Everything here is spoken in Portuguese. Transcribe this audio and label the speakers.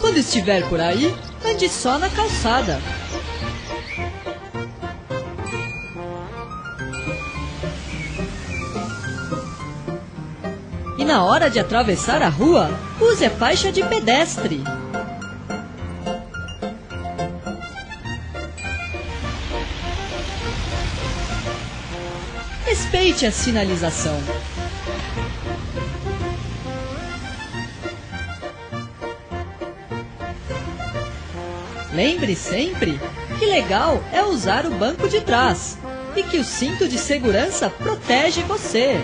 Speaker 1: Quando estiver por aí, ande só na calçada. E na hora de atravessar a rua, use a faixa de pedestre. Respeite a sinalização. Lembre sempre que legal é usar o banco de trás e que o cinto de segurança protege você.